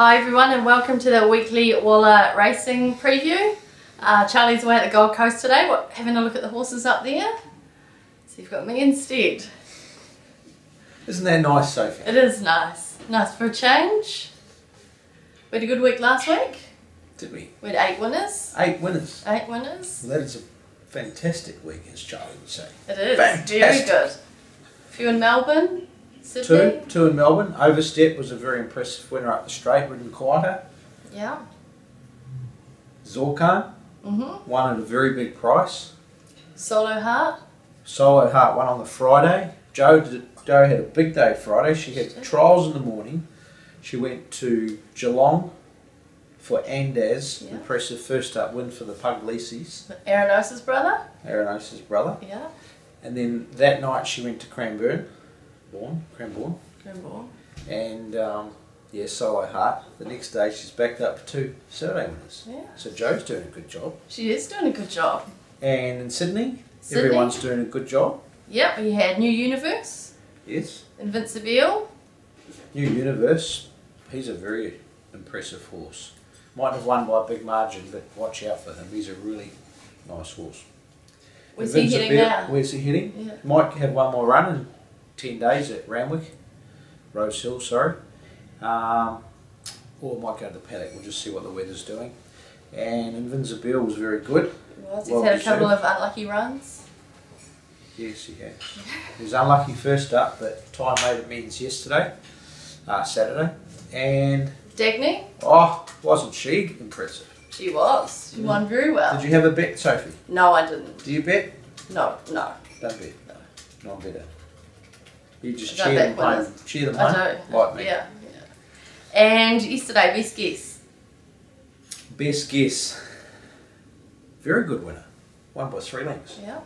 Hi everyone and welcome to the weekly Walla racing preview. Charlie's away at the Gold Coast today, having a look at the horses up there. So you've got me instead. Isn't that nice, Sophie? It is nice. Nice for a change. We had a good week last week. Did we? We had 8 winners. 8 winners. 8 winners. Well, that is a fantastic week, as Charlie would say. It is. Fantastic. Very good. A few in Melbourne. Sydney. Two in Melbourne. Overstep was a very impressive winner up the straight, ridden quieter. Yeah. Zorkan won at a very big price. Solo Heart. Solo Heart won on the Friday. Joe had a big day Friday. She had trials in the morning. She went to Geelong for Andaz. Yeah. Impressive first up win for the Puglisi's. Aronosa's brother. Aronosa's brother. Yeah. And then that night she went to Cranbourne. Cranbourne. And yeah, Solo Heart. The next day she's backed up to 2 Saturday winners. Yeah. So Joe's doing a good job. She is doing a good job. And in Sydney, everyone's doing a good job. Yep, we had New Universe. Yes. Invincible. New Universe. He's a very impressive horse. Might have won by a big margin, but watch out for him. He's a really nice horse. Where's he heading now? Where's he heading? Yeah. Might have one more run in 10 days at Randwick. Rose Hill, sorry. Or might go to the paddock. We'll just see what the weather's doing. And Invincible was very good. He's had a couple of unlucky runs. Yes, he has. He was unlucky first up, but time made amends yesterday, Saturday. And Dagny? oh, wasn't she impressive? She was. She won very well. Did you have a bet, Sophie? No, I didn't. Do you bet? No. Don't bet. No. Non-better. You just I cheer them home. Cheer them home. I do. Like me. Yeah. And yesterday, best guess. Best guess. Very good winner. Won by 3 lengths. Yeah.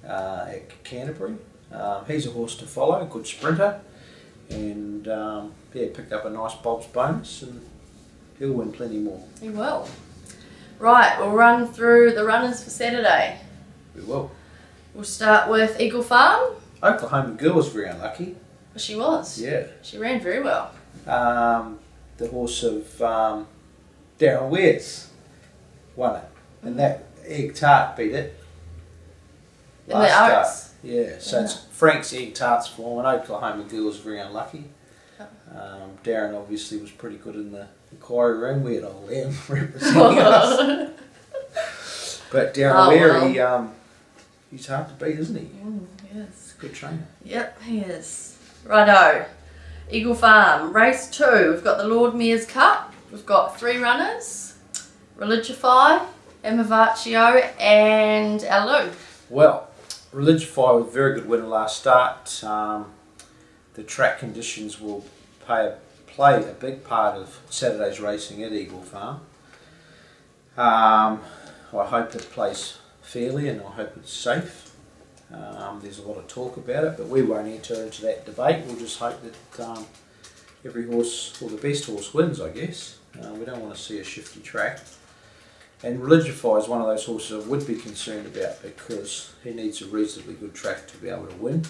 At Canterbury. He's a horse to follow, good sprinter. And yeah, picked up a nice Bob's bonus and he'll win plenty more. He will. Right, we'll run through the runners for Saturday. We will. We'll start with Eagle Farm. Oklahoma Girl was very unlucky. She was. Yeah. She ran very well. The horse of Darren Ware's won it. And that Egg Tart beat it. In the Oaks. Yeah, so it's Frank's Egg Tart's form and Oklahoma Girl was very unlucky. Darren obviously was pretty good in the inquiry room. We had old Liam representing us. But Darren Ware, he's hard to beat, isn't he? Yes. Good trainer. Yep, he is. Righto. Eagle Farm, race 2. We've got the Lord Mayor's Cup. We've got 3 runners. Religify, Amavaccio and Alu. Well, Religify was a very good winner last start. The track conditions will play a big part of Saturday's racing at Eagle Farm. I hope it plays fairly and I hope it's safe. There's a lot of talk about it, but we won't enter into that debate. We'll just hope that every horse, or the best horse, wins, I guess. We don't want to see a shifty track. And Religify is one of those horses I would be concerned about because he needs a reasonably good track to be able to win.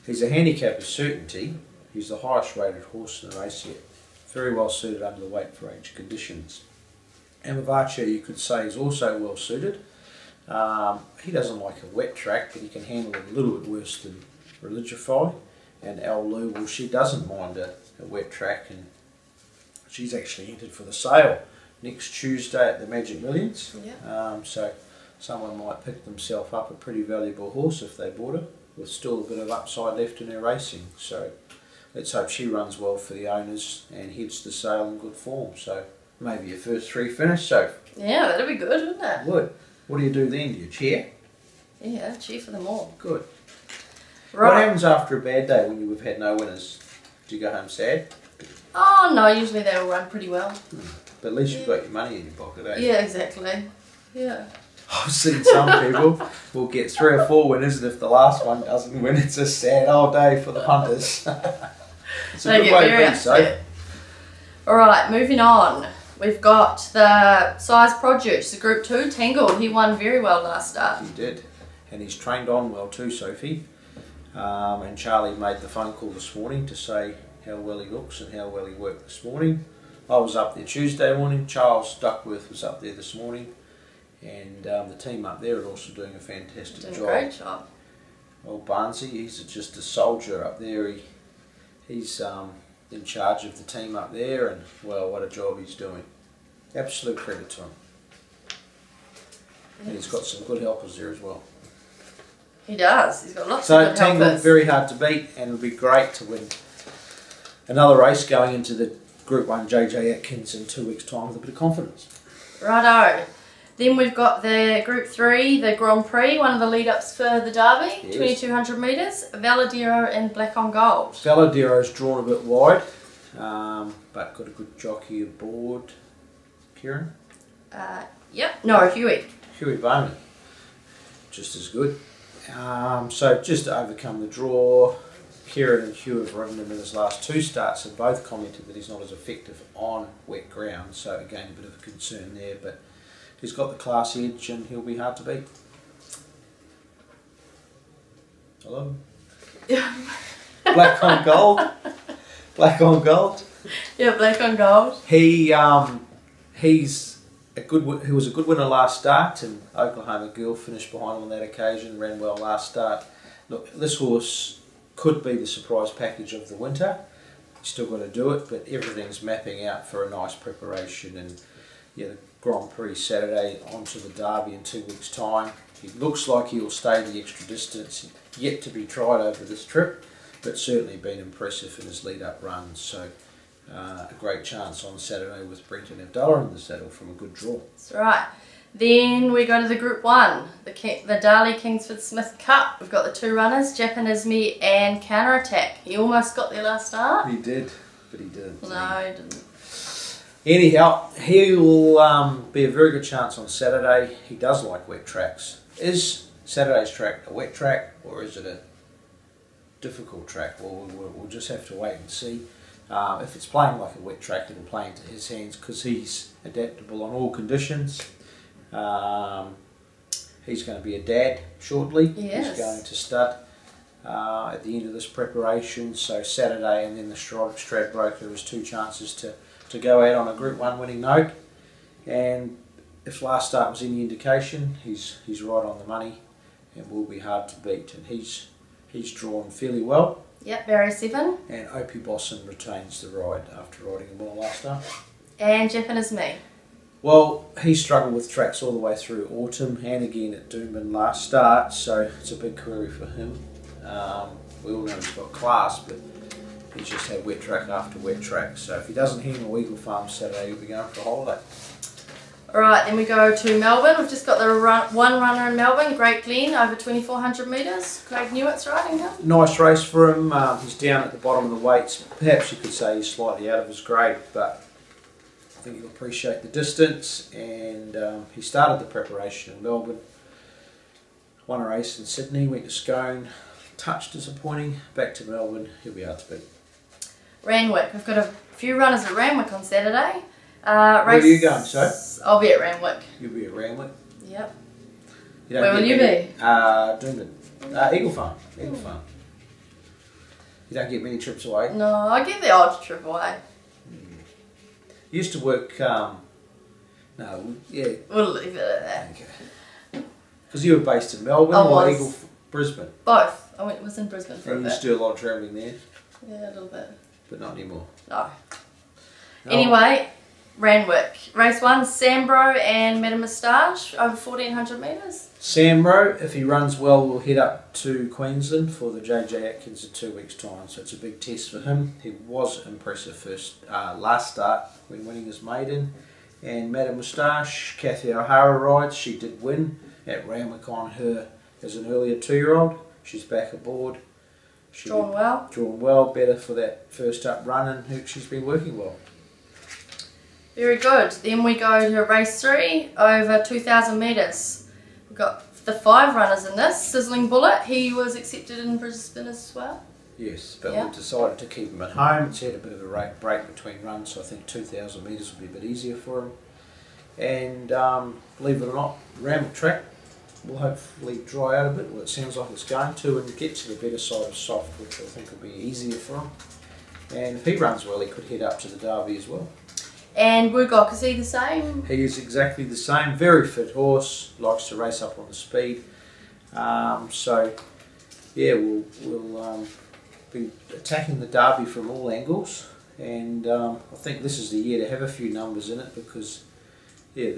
He's a handicap of certainty. He's the highest rated horse in the race yet. Very well suited under the weight for age conditions. Amavaccio, you could say, is also well suited. He doesn't like a wet track, but he can handle it a little bit worse than Religify. And Alu, well, she doesn't mind a wet track, and she's actually entered for the sale next Tuesday at the Magic Millions. Yeah. So someone might pick themselves up a pretty valuable horse if they bought her, with still a bit of upside left in her racing. So let's hope she runs well for the owners and heads to sale in good form. So maybe your first 3 finish, so. Yeah, that'd be good, wouldn't it? Would. What do you do then? Do you cheer? Yeah, cheer for them all. Good. Right. What happens after a bad day when you've had no winners? Do you go home sad? Oh no, usually they all run pretty well. But at least you've got your money in your pocket, eh? Yeah, exactly. Yeah. I've seen some people will get 3 or 4 winners, and if the last one doesn't win, it's a sad old day for the punters. It's a good way to be, so. Alright, moving on. We've got the Size Produce, the Group 2 Tangled. He won very well last start. He did. And he's trained on well too, Sophie. And Charlie made the phone call this morning to say how well he looks and how well he worked this morning. I was up there Tuesday morning. Charles Duckworth was up there this morning, and the team up there are also doing a fantastic job. Great job. Well, Barnsey, he's just a soldier up there. He's in charge of the team up there, and well, what a job he's doing. Absolute credit to him. And he's got some good helpers there as well. He does. He's got lots so of good helpers. So team very hard to beat, and it'll be great to win another race going into the Group 1 JJ Atkins in 2 weeks' time with a bit of confidence. Righto. Then we've got the Group 3, the Grand Prix, one of the lead-ups for the Derby, yes. 2200 metres, Valadero and Black on Gold. Valadero's drawn a bit wide, but got a good jockey aboard. Kieran? Yep. No, Huey. Huey Bowman. Just as good. So just to overcome the draw, Kieran and Hugh have ridden him in his last 2 starts and both commented that he's not as effective on wet ground, so again a bit of a concern there, but he's got the class edge and he'll be hard to beat. Hello? Black on Gold. Black on Gold. Yeah, Black on Gold. He was a good winner last start, and Oklahoma Girl finished behind him on that occasion, ran well last start. Look, this horse could be the surprise package of the winter. He's still got to do it, but everything's mapping out for a nice preparation. And yeah, the Grand Prix Saturday onto the Derby in 2 weeks' time. He looks like he'll stay the extra distance, yet to be tried over this trip, but certainly been impressive in his lead-up runs. So a great chance on Saturday with Brenton Abdallah in the saddle from a good draw. That's right. Then we go to the Group 1, the Darley Kingsford Smith Cup. We've got the 2 runners, Japanisme and Counter Attack. He almost got there last start. He did, but he didn't. No, he didn't. Anyhow, he will be a very good chance on Saturday. He does like wet tracks. Is Saturday's track a wet track, or is it a difficult track? Well, we'll just have to wait and see. If it's playing like a wet track, it'll play into his hands because he's adaptable on all conditions. He's going to be a dad shortly. Yes. He's going to start at the end of this preparation. So Saturday and then the Stradbroker is 2 chances to go out on a Group 1 winning note. And if last start was any indication, he's right on the money and will be hard to beat. And he's drawn fairly well. Yep, Barry 7. And Opie Bosson retains the ride after riding him well last start. And Japanisme. Well, he struggled with tracks all the way through autumn and again at Doomben last start, so it's a big query for him. We all know he's got class, but he's just had wet track after wet track. So if he doesn't handle Eagle Farm Saturday, he'll be going for a holiday. Alright, then we go to Melbourne. We've just got the one runner in Melbourne, Great Glen, over 2400 metres. Craig Newitt's riding him. Nice race for him. He's down at the bottom of the weights. Perhaps you could say he's slightly out of his grade, but I think he'll appreciate the distance. And he started the preparation in Melbourne. Won a race in Sydney, went to Scone. Touch disappointing. Back to Melbourne. He'll be hard to beat. Randwick. We've got a few runners at Randwick on Saturday. Where are you going, so? I'll be at Randwick. You'll be at Randwick? Yep. Where will you be? Doomben. Eagle Farm. Eagle Farm. You don't get many trips away? No, I get the odd trip away. You used to work, no, yeah. We'll leave it at that. Okay. Because you were based in Melbourne or Brisbane? Both. I was in Brisbane for a bit. You used to do a lot of travelling there? Yeah, a little bit. But not anymore? No. Anyway, Randwick. Race 1, Sambro and Madame Moustache, over 1400 metres. Sambro, if he runs well, will head up to Queensland for the JJ Atkins in 2 weeks' time. So it's a big test for him. He was impressive last start when winning his maiden. And Madame Moustache, Kathy O'Hara rides. She did win at Randwick on her as an earlier 2-year-old. She's back aboard. Drawn well. Drawn well, better for that first up run, and she's been working well. Very good. Then we go to race 3, over 2,000 metres. We've got the 5 runners in this. Sizzling Bullet, he was accepted in Brisbane as well. Yes, but we decided to keep him at home. It's had a bit of a break between runs, so I think 2,000 metres will be a bit easier for him. And believe it or not, Randwick track will hopefully dry out a bit. Well, it sounds like it's going to, and get to the better side of soft, which I think will be easier for him. And if he runs well, he could head up to the Derby as well. And Woogok, is he the same? He is exactly the same. Very fit horse. Likes to race up on the speed. So yeah, we'll be attacking the Derby from all angles, and I think this is the year to have a few numbers in it because yeah,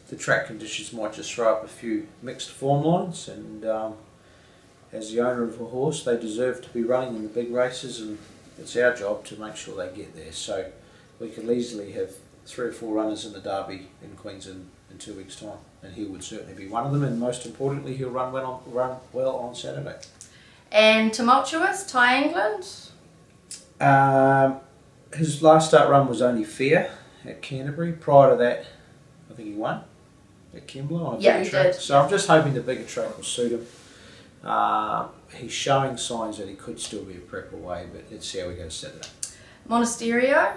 the track conditions might just throw up a few mixed form lines, and as the owner of a horse, they deserve to be running in the big races, and it's our job to make sure they get there. So we could easily have 3 or 4 runners in the Derby in Queensland in 2 weeks' time, and he would certainly be one of them. And most importantly, he'll run well on Saturday. And Tumultuous, Ty England? His last start run was only fair at Canterbury. Prior to that, I think he won at Kembla on a bigger track. Did. So I'm just hoping the bigger track will suit him. He's showing signs that he could still be a prep away, but let's see how we go Saturday. Monasterio?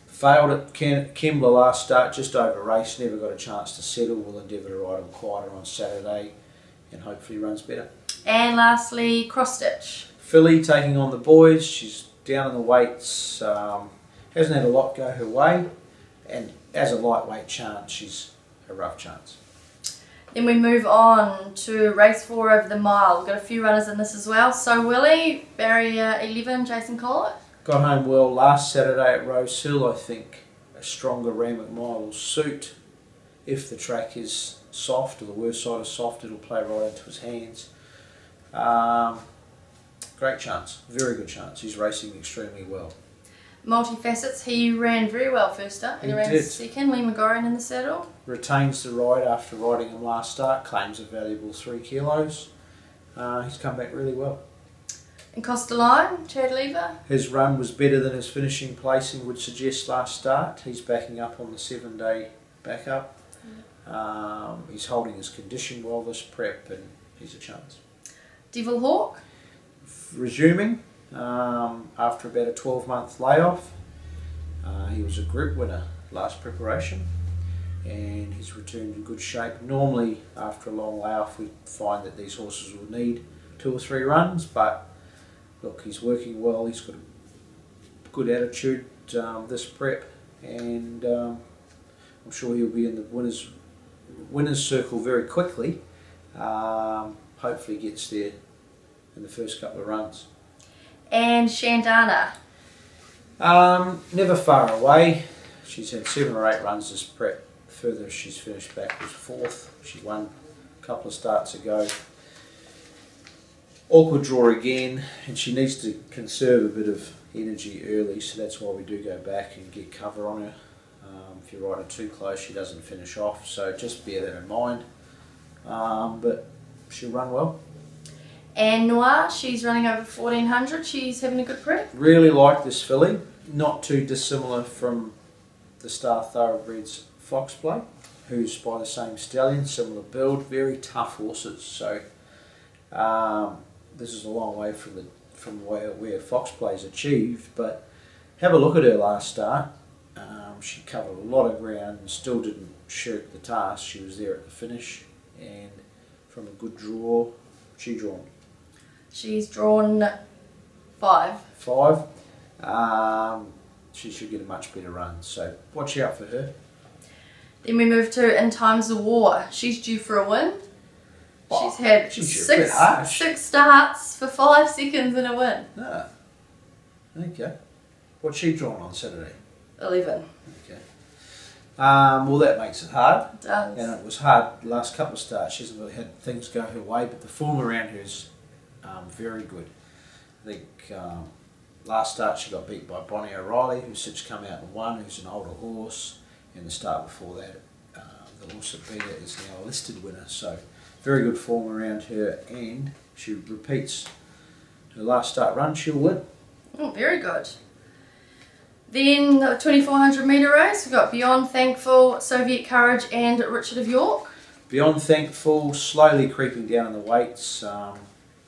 Failed at Kembla last start, just over race, never got a chance to settle. We'll endeavour to ride him quieter on Saturday and hopefully runs better. And lastly, Cross Stitch. Filly taking on the boys. She's down in the weights, hasn't had a lot go her way, and as a lightweight chance, she's a rough chance. Then we move on to race 4 over the mile. We've got a few runners in this as well. So Willie, barrier 11, Jason Collett. Got home well last Saturday at Rose Hill. I think a stronger Randwick mile will suit. If the track is soft or the worst side is soft, it'll play right into his hands. Great chance, very good chance. He's racing extremely well. Multifacets, he ran very well first up. He ran did. second. Lee McGorrin in the saddle. Retains the ride after riding him last start, claims a valuable 3 kilos. He's come back really well. And Costaline, Chad Lever. His run was better than his finishing placing would suggest last start. He's backing up on the 7-day backup. He's holding his condition well this prep, and he's a chance. Devil Hawk. Resuming after about a 12-month layoff. He was a group winner last preparation, and he's returned in good shape. Normally after a long layoff we find that these horses will need 2 or 3 runs, but look, he's working well. He's got a good attitude this prep, and I'm sure he'll be in the winners circle very quickly. Hopefully gets there in the first couple of runs. And Shandana. Never far away. She's had 7 or 8 runs this prep. The furthest she's finished back was 4th. She won a couple of starts ago. Awkward draw again, and she needs to conserve a bit of energy early, so that's why we do go back and get cover on her. If you ride her too close, she doesn't finish off, so just bear that in mind. But she'll run well. And Noir, she's running over 1400. She's having a good prep. Really like this filly. Not too dissimilar from the Star Thoroughbreds Foxplay, who's by the same stallion, similar build, very tough horses. So this is a long way from where Foxplay is achieved, but have a look at her last start. She covered a lot of ground and still didn't shirk the task. She was there at the finish, and from a good draw, she drawn. She's drawn 5. 5. She should get a much better run, so watch out for her. Then we move to In Times of War. She's due for a win. She's had six starts for 5 seconds in a win. Ah, okay. What's she drawn on Saturday? 11. Okay. Well, that makes it hard. It does. And it was hard the last couple of starts. She hasn't really had things go her way, but the form around her is very good. I think last start she got beat by Bonnie O'Reilly, who's since come out and won, who's an older horse. And the start before that, the horse that beat it is now a listed winner. So very good form around her, and she repeats her last start run, she'll win. Oh, very good. Then the 2400 metre race, we've got Beyond Thankful, Soviet Courage and Richard of York. Beyond Thankful, slowly creeping down in the weights. Some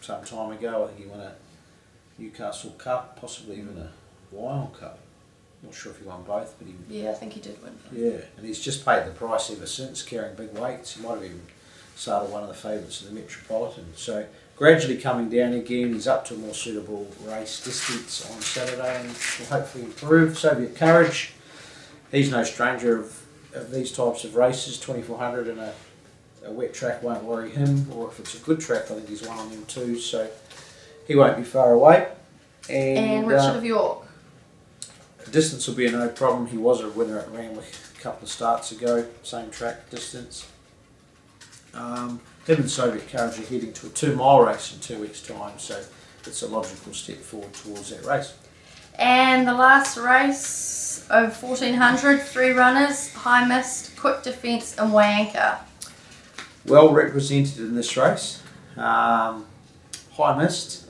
time ago, I think he won a Newcastle Cup, possibly even a Wyong Cup. Not sure if he won both, but he... Yeah, I think he did win. Yeah, and he's just paid the price ever since, carrying big weights. He might have even started one of the favourites in the Metropolitan. So gradually coming down again, he's up to a more suitable race distance on Saturday, and will hopefully improve. Soviet Courage he's no stranger of these types of races. 2400 and a wet track won't worry him, or if it's a good track, I think he's one on them too, so he won't be far away. And Richard of York. Distance will be no problem. He was a winner at Randwick a couple of starts ago, same track distance. Him and Soviet Courage are heading to a 2 mile race in 2 weeks' time, so it's a logical step forward towards that race. And the last race over 1400, 3 runners, High Mist, Quick Defence and Wanker. Well represented in this race. High Mist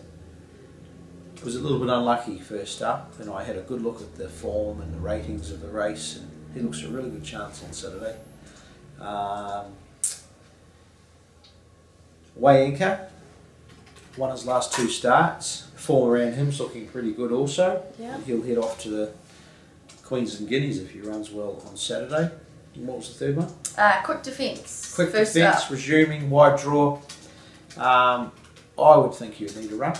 was a little bit unlucky first up, and I had a good look at the form and the ratings of the race, and he looks a really good chance on Saturday. Wayanka won his last 2 starts. Form around him's looking pretty good also. Yeah. He'll head off to the Queens and Guineas if he runs well on Saturday. And what was the third one? Quick Defence. Quick first Defence, up. resuming, wide draw. I would think he would need a run.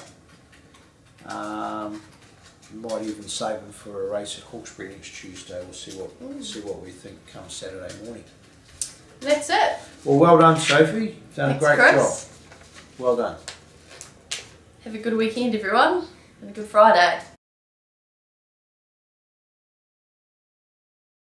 Might even save him for a race at Hawkesbury next Tuesday. We'll see what we think come Saturday morning. That's it. Well done, Sophie. You've done Thanks, a great Chris. job. Well done. Have a good weekend, everyone, and a good Friday.